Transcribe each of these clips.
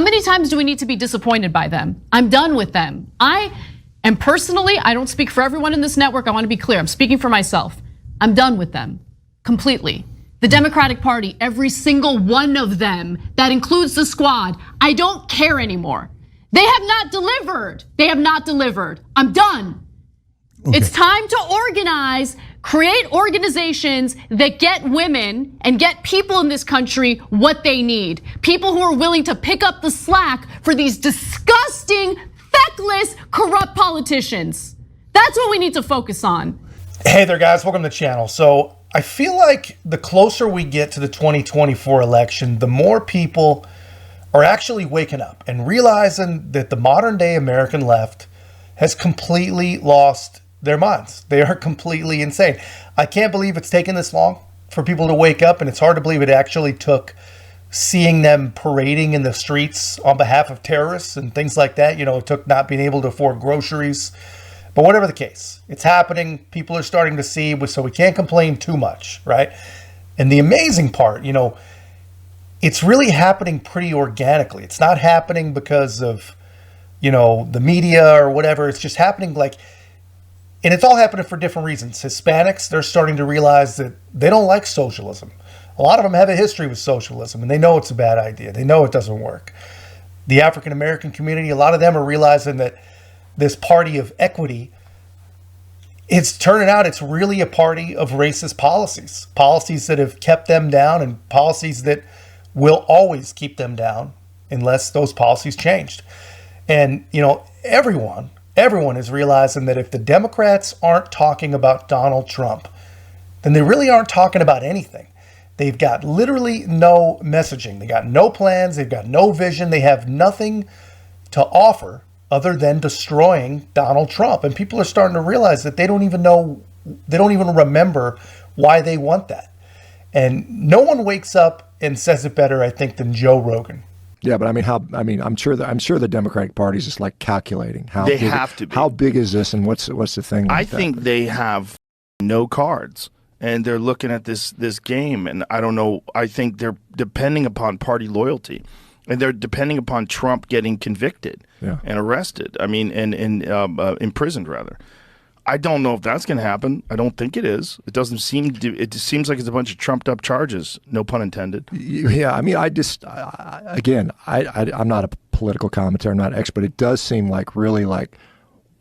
How many times do we need to be disappointed by them? I'm done with them. And personally, I don't speak for everyone in this network. I want to be clear. I'm speaking for myself. I'm done with them completely. The Democratic Party, every single one of them, that includes the squad, I don't care anymore. They have not delivered. They have not delivered. I'm done. Okay. It's time to organize, create organizations that get women and get people in this country what they need. People who are willing to pick up the slack for these disgusting, feckless, corrupt politicians. That's what we need to focus on. Hey there, guys. Welcome to the channel. So I feel like the closer we get to the 2024 election, the more people are actually waking up and realizing that the modern day American left has completely lost their minds. They are completely insane. I can't believe it's taken this long for people to wake up, and it's hard to believe it actually took seeing them parading in the streets on behalf of terrorists and things like that. You know, it took not being able to afford groceries. But whatever the case, it's happening. People are starting to see, so we can't complain too much, right? And the amazing part, you know, it's really happening pretty organically. It's not happening because of, you know, the media or whatever. It's just happening and it's all happening for different reasons. Hispanics, they're starting to realize that they don't like socialism. A lot of them have a history with socialism, and they know it's a bad idea. They know it doesn't work. The African American community, a lot of them are realizing that this party of equity, it's turning out it's really a party of racist policies that have kept them down and policies that will always keep them down unless those policies changed. And, you know, everyone is realizing that if the Democrats aren't talking about Donald Trump, then they really aren't talking about anything. They've got literally no messaging. They got no plans. They've got no vision. They have nothing to offer other than destroying Donald Trump. And people are starting to realize that they don't even remember why they want that. And no one wakes up and says it better, I think, than Joe Rogan. Yeah, but I'm sure the Democratic Party is just like calculating how they have to be. How big is this, and what's the thing? I think they have no cards, and they're looking at this game, and I don't know. I think they're depending upon party loyalty, and they're depending upon Trump getting convicted and arrested. I mean, and imprisoned rather. I don't know if that's going to happen. I don't think it is. It doesn't seem to. It just seems like it's a bunch of trumped up charges. No pun intended. Yeah, I mean, I'm not a political commentator. I'm not an expert. It does seem like really like,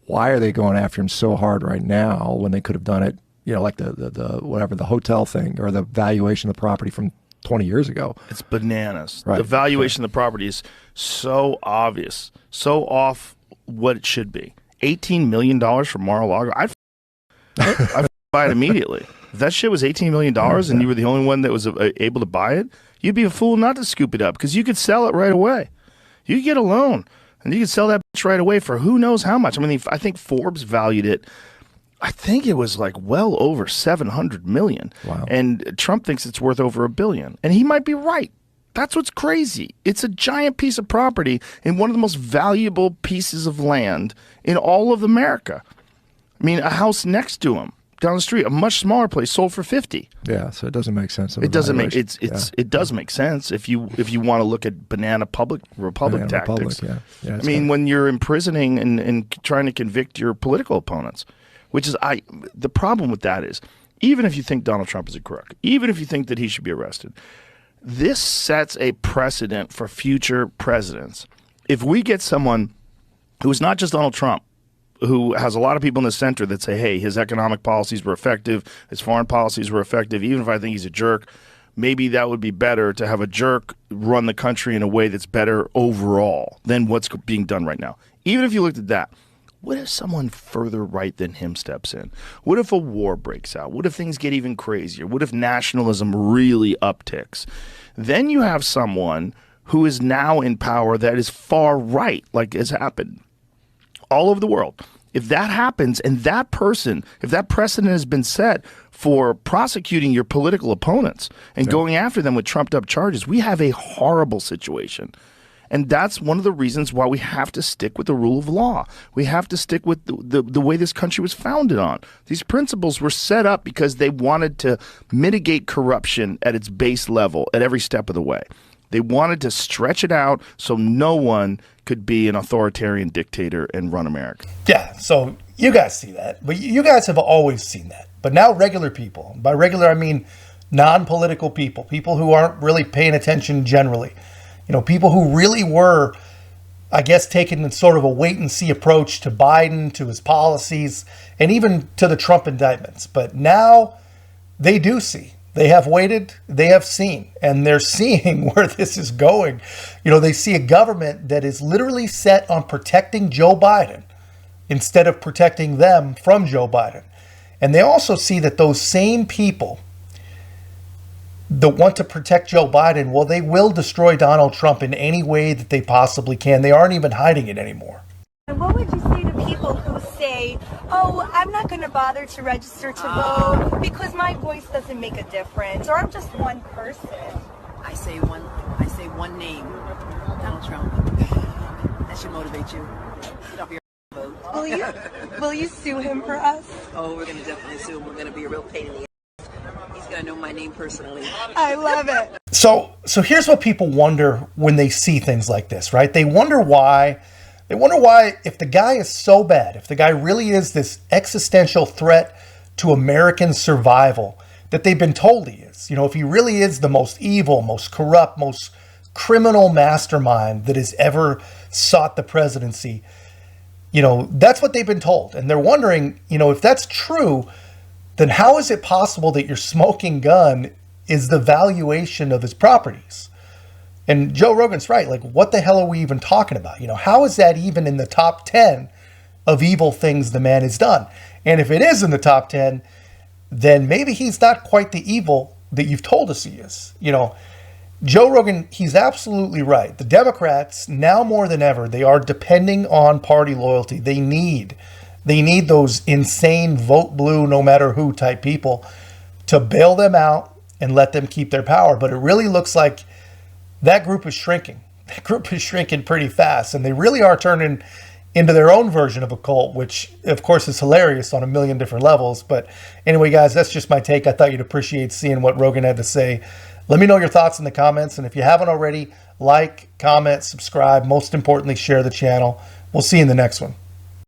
why are they going after him so hard right now when they could have done it? You know, like the hotel thing or the valuation of the property from 20 years ago. It's bananas. Right. The valuation of the property is so obvious, so off what it should be. $18 million for Mar-a-Lago. I'd buy it immediately. If that shit was $18 million and you were the only one that was able to buy it, you'd be a fool not to scoop it up because you could sell it right away. You could get a loan and you could sell that bitch right away for who knows how much. I mean, I think Forbes valued it. I think it was like well over $700 million. Wow. And Trump thinks it's worth over $1 billion. And he might be right. That's what's crazy. It's a giant piece of property in one of the most valuable pieces of land in all of America. I mean, a house next to him, down the street, a much smaller place, sold for $50. Yeah, so it doesn't make sense. It doesn't make it does make sense if you want to look at banana republic tactics. I mean, when you're imprisoning and trying to convict your political opponents, which is the problem with that is, even if you think Donald Trump is a crook, even if you think that he should be arrested, this sets a precedent for future presidents. If we get someone who is not just Donald Trump, who has a lot of people in the center that say, hey, his economic policies were effective, his foreign policies were effective, even if I think he's a jerk, maybe that would be better to have a jerk run the country in a way that's better overall than what's being done right now. Even if you looked at that, what if someone further right than him steps in? What if a war breaks out? What if things get even crazier? What if nationalism really upticks? Then you have someone who is now in power that is far right, like has happened all over the world. If that happens and that person, if that precedent has been set for prosecuting your political opponents and going after them with trumped up charges, we have a horrible situation. And that's one of the reasons why we have to stick with the rule of law. We have to stick with the way this country was founded on. These principles were set up because they wanted to mitigate corruption at its base level at every step of the way. They wanted to stretch it out so no one could be an authoritarian dictator and run America. Yeah, so you guys see that, but you guys have always seen that. But now regular people, by regular I mean non-political people, people who aren't really paying attention generally, people who really were, I guess, taking sort of a wait and see approach to Biden, to his policies, and even to the Trump indictments. But now they do see. They have waited, they have seen, and they're seeing where this is going. They see a government that is literally set on protecting Joe Biden instead of protecting them from Joe Biden. And they also see that those same people that want to protect Joe Biden, well, they will destroy Donald Trump in any way that they possibly can. They aren't even hiding it anymore. And what would you say to people who say, oh, I'm not going to bother to register to vote because my voice doesn't make a difference, or I'm just one person? I say one name, Donald Trump. That should motivate you. Get off your vote. Will you sue him for us? Oh, we're going to definitely sue him. We're going to be a real pain in the ass. He's going to know my name personally. I love it. So here's what people wonder when they see things like this, right? They wonder why, if the guy is so bad, if the guy really is this existential threat to American survival that they've been told he is, if he really is the most evil, most corrupt, most criminal mastermind that has ever sought the presidency, that's what they've been told. And they're wondering, if that's true, then how is it possible that your smoking gun is the valuation of his properties? And Joe Rogan's right. Like, what the hell are we even talking about? How is that even in the top 10 of evil things the man has done? And if it is in the top 10, then maybe he's not quite the evil that you've told us he is. Joe Rogan, he's absolutely right. The Democrats, now more than ever, they are depending on party loyalty. They need those insane vote blue, no matter who type people to bail them out and let them keep their power. But it really looks like that group is shrinking. That group is shrinking pretty fast, and they really are turning into their own version of a cult, which of course is hilarious on a million different levels. But anyway, guys, that's just my take. I thought you'd appreciate seeing what Rogan had to say. Let me know your thoughts in the comments, and if you haven't already, like, comment, subscribe, most importantly, share the channel. We'll see you in the next one.